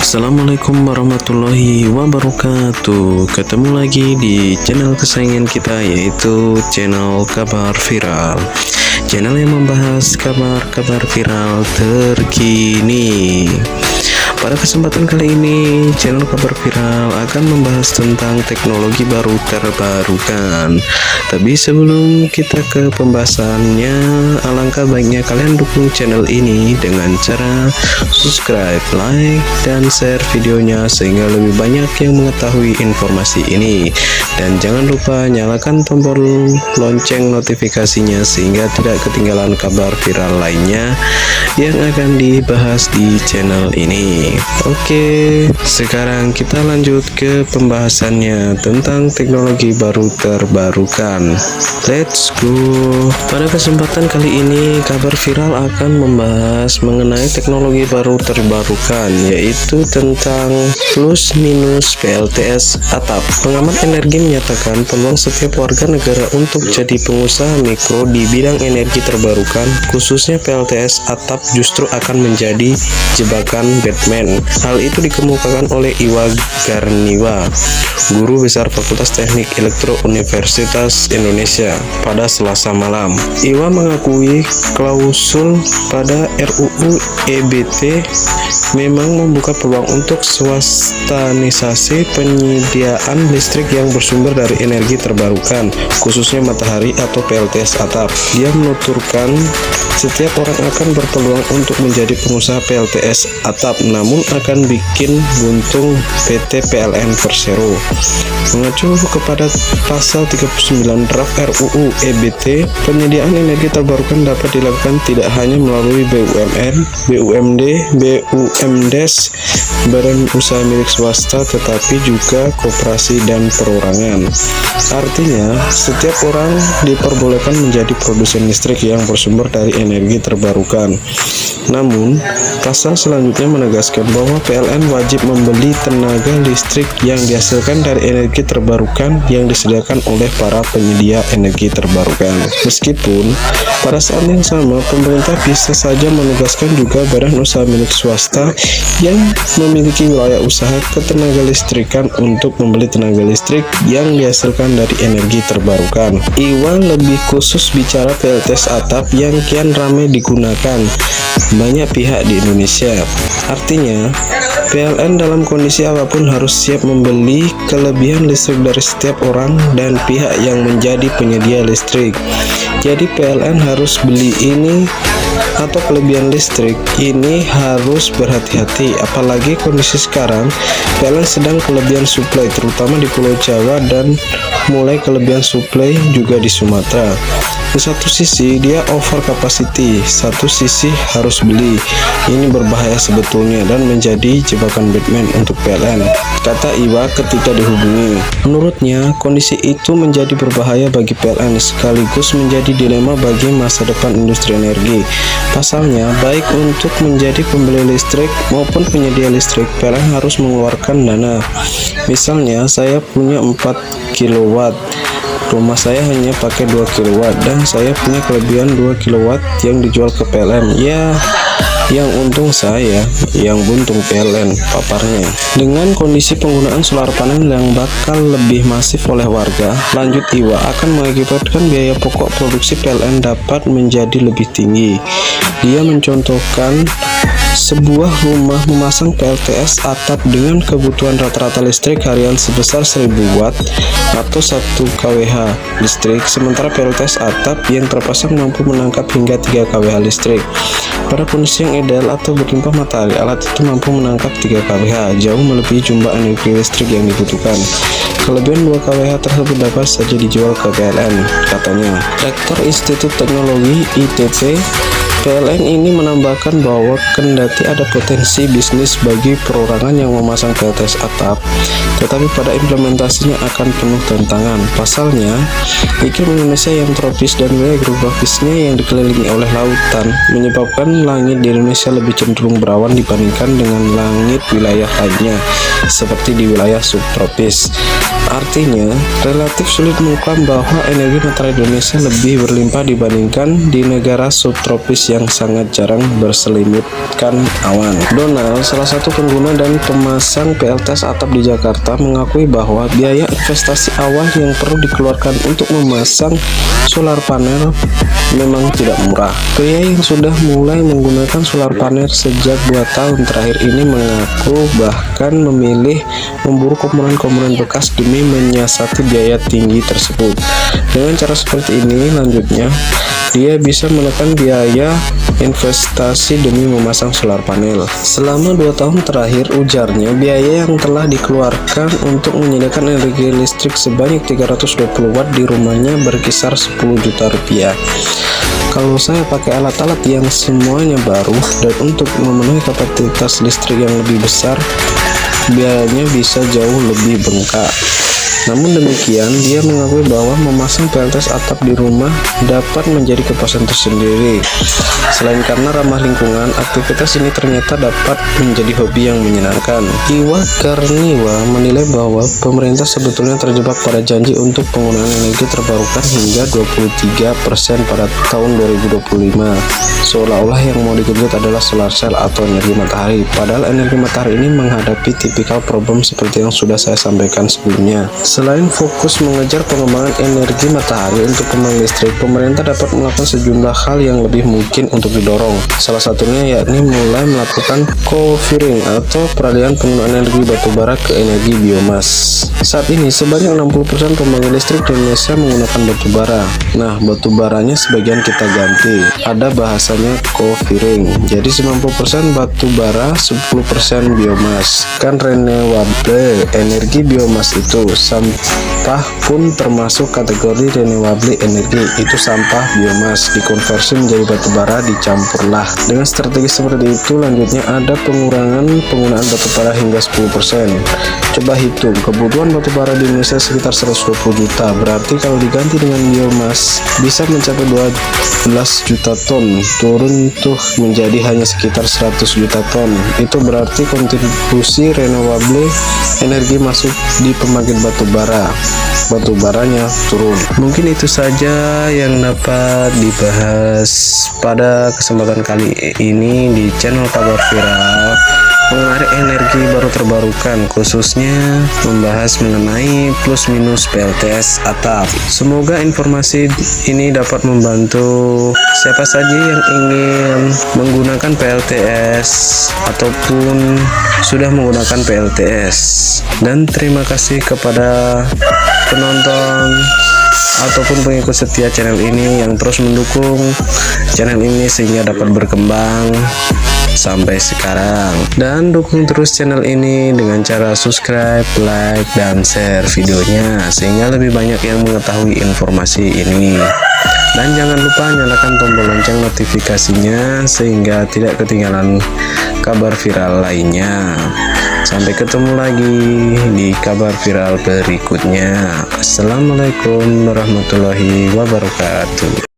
Assalamualaikum warahmatullahi wabarakatuh. Ketemu lagi di channel kesayangan kita, yaitu channel Kabar Viral. Channel yang membahas kabar-kabar viral terkini. Pada kesempatan kali ini, channel Kabar Viral akan membahas tentang teknologi baru terbarukan. Tapi sebelum kita ke pembahasannya, alangkah baiknya kalian dukung channel ini dengan cara subscribe, like, dan share videonya sehingga lebih banyak yang mengetahui informasi ini. Dan jangan lupa nyalakan tombol lonceng notifikasinya sehingga tidak ketinggalan kabar viral lainnya yang akan dibahas di channel ini. Oke, sekarang kita lanjut ke pembahasannya tentang teknologi baru terbarukan. Let's go. Pada kesempatan kali ini, kabar viral akan membahas mengenai teknologi baru terbarukan, yaitu tentang plus minus PLTS atap. Pengamat energi menyatakan peluang setiap warga negara untuk jadi pengusaha mikro di bidang energi terbarukan, khususnya PLTS atap, justru akan menjadi jebakan Batman. Hal itu dikemukakan oleh Iwa Garniwa, guru besar Fakultas Teknik Elektro Universitas Indonesia, pada Selasa malam. Iwa mengakui klausul pada RUU EBT memang membuka peluang untuk swastanisasi penyediaan listrik yang bersumber dari energi terbarukan, khususnya matahari atau PLTS atap. Dia menuturkan setiap orang akan berpeluang untuk menjadi pengusaha PLTS atap, namun akan bikin buntung PT PLN Persero. Mengacu kepada pasal 39 draft RUU EBT, penyediaan energi terbarukan dapat dilakukan tidak hanya melalui BUMN, BUMD, BUMDes, badan usaha milik swasta, tetapi juga koperasi dan perorangan. Artinya, setiap orang diperbolehkan menjadi produsen listrik yang bersumber dari energi terbarukan. Namun, pasal selanjutnya menegaskan bahwa PLN wajib membeli tenaga listrik yang dihasilkan dari energi terbarukan yang disediakan oleh para penyedia energi terbarukan. Meskipun pada saat yang sama, pemerintah bisa saja menugaskan juga badan usaha milik swasta yang memiliki wilayah usaha ketenaga listrikan untuk membeli tenaga listrik yang dihasilkan dari energi terbarukan. Iwan lebih khusus bicara PLTS atap yang kian ramai digunakan banyak pihak di Indonesia. Artinya, PLN dalam kondisi apapun harus siap membeli kelebihan listrik dari setiap orang dan pihak yang menjadi penyedia listrik. Jadi PLN harus beli ini atau kelebihan listrik ini harus berhati-hati, apalagi kondisi sekarang PLN sedang kelebihan suplai terutama di Pulau Jawa dan mulai kelebihan suplai juga di Sumatera. Di satu sisi dia over capacity, satu sisi harus beli. Ini berbahaya sebetulnya dan menjadi jebakan Batman untuk PLN, kata Iwa ketika dihubungi. Menurutnya, kondisi itu menjadi berbahaya bagi PLN sekaligus menjadi dilema bagi masa depan industri energi. Pasalnya, baik untuk menjadi pembeli listrik maupun penyedia listrik, PLN harus mengeluarkan dana. Misalnya, saya punya 4 kW. Rumah saya hanya pakai 2 kW dan saya punya kelebihan 2 kW yang dijual ke PLN. Ya, yang untung saya, yang buntung PLN, paparnya. Dengan kondisi penggunaan solar panel yang bakal lebih masif oleh warga, lanjut Iwa, akan mengakibatkan biaya pokok produksi PLN dapat menjadi lebih tinggi. Dia mencontohkan sebuah rumah memasang PLTS atap dengan kebutuhan rata-rata listrik harian sebesar 1000 Watt atau 1 kWh listrik, sementara PLTS atap yang terpasang mampu menangkap hingga 3 kWh listrik. Pada kondisi yang ideal atau berlimpah matahari, alat itu mampu menangkap 3 kWh, jauh melebihi jumlah energi listrik yang dibutuhkan. Kelebihan 2 kWh tersebut dapat saja dijual ke PLN, katanya. Rektor Institut Teknologi ITB PLN ini menambahkan bahwa kendati ada potensi bisnis bagi perorangan yang memasang PLTS atap, tetapi pada implementasinya akan penuh tantangan. Pasalnya, iklim Indonesia yang tropis dan wilayah geografisnya yang dikelilingi oleh lautan menyebabkan langit di Indonesia lebih cenderung berawan dibandingkan dengan langit wilayah lainnya, seperti di wilayah subtropis. Artinya, relatif sulit mengklaim bahwa energi matahari Indonesia lebih berlimpah dibandingkan di negara subtropis yang sangat jarang berselimutkan awan. Donald, salah satu pengguna dan pemasang PLTS atap di Jakarta, mengakui bahwa biaya investasi awal yang perlu dikeluarkan untuk memasang solar panel memang tidak murah. Pria yang sudah mulai menggunakan solar panel sejak 2 tahun terakhir ini mengaku bahkan memilih memburu komponen-komponen bekas demi menyiasati biaya tinggi tersebut. Dengan cara seperti ini, lanjutnya dia bisa menekan biaya investasi demi memasang solar panel. Selama 2 tahun terakhir, ujarnya, biaya yang telah dikeluarkan untuk menyediakan energi listrik sebanyak 320 watt di rumahnya berkisar 10 juta rupiah. Kalau saya pakai alat-alat yang semuanya baru dan untuk memenuhi kapasitas listrik yang lebih besar, biayanya bisa jauh lebih bengkak. Namun demikian, dia mengakui bahwa memasang PLTS atap di rumah dapat menjadi kepuasan tersendiri. Selain karena ramah lingkungan, aktivitas ini ternyata dapat menjadi hobi yang menyenangkan. Iwa Karniwa menilai bahwa pemerintah sebetulnya terjebak pada janji untuk penggunaan energi terbarukan hingga 23% pada tahun 2025. Seolah-olah yang mau digenjot adalah solar cell atau energi matahari. Padahal energi matahari ini menghadapi tipikal problem seperti yang sudah saya sampaikan sebelumnya. Selain fokus mengejar pengembangan energi matahari untuk pembangkit listrik, pemerintah dapat melakukan sejumlah hal yang lebih mungkin untuk didorong. Salah satunya yakni mulai melakukan co-firing atau peralihan penggunaan energi batubara ke energi biomas. Saat ini sebanyak 60% pembangkit listrik di Indonesia menggunakan batubara. Nah, batubaranya sebagian kita ganti. Ada bahasanya co-firing. Jadi 90% batubara, 10% biomas. Kan renewable energi biomas itu. Sampah pun termasuk kategori renewable energi, itu sampah biomas dikonversi menjadi batubara, dicampurlah. Dengan strategi seperti itu, lanjutnya ada pengurangan penggunaan batubara hingga 10%. Coba hitung, kebutuhan batubara di Indonesia sekitar 120 juta, berarti kalau diganti dengan biomas bisa mencapai 12 juta ton, turun tuh menjadi hanya sekitar 100 juta ton. Itu berarti kontribusi renewable energi masuk di pembangkit batubaranya turun. Mungkin itu saja yang dapat dibahas pada kesempatan kali ini di channel Kabar Viral mengenai energi baru terbarukan, khususnya membahas mengenai plus minus PLTS atap. Semoga informasi ini dapat membantu siapa saja yang ingin menggunakan PLTS ataupun sudah menggunakan PLTS. Dan terima kasih kepada penonton ataupun pengikut setia channel ini yang terus mendukung channel ini sehingga dapat berkembang sampai sekarang. Dan dukung terus channel ini dengan cara subscribe, like, dan share videonya sehingga lebih banyak yang mengetahui informasi ini. Dan jangan lupa nyalakan tombol lonceng notifikasinya sehingga tidak ketinggalan kabar viral lainnya. Sampai ketemu lagi di kabar viral berikutnya. Assalamualaikum warahmatullahi wabarakatuh.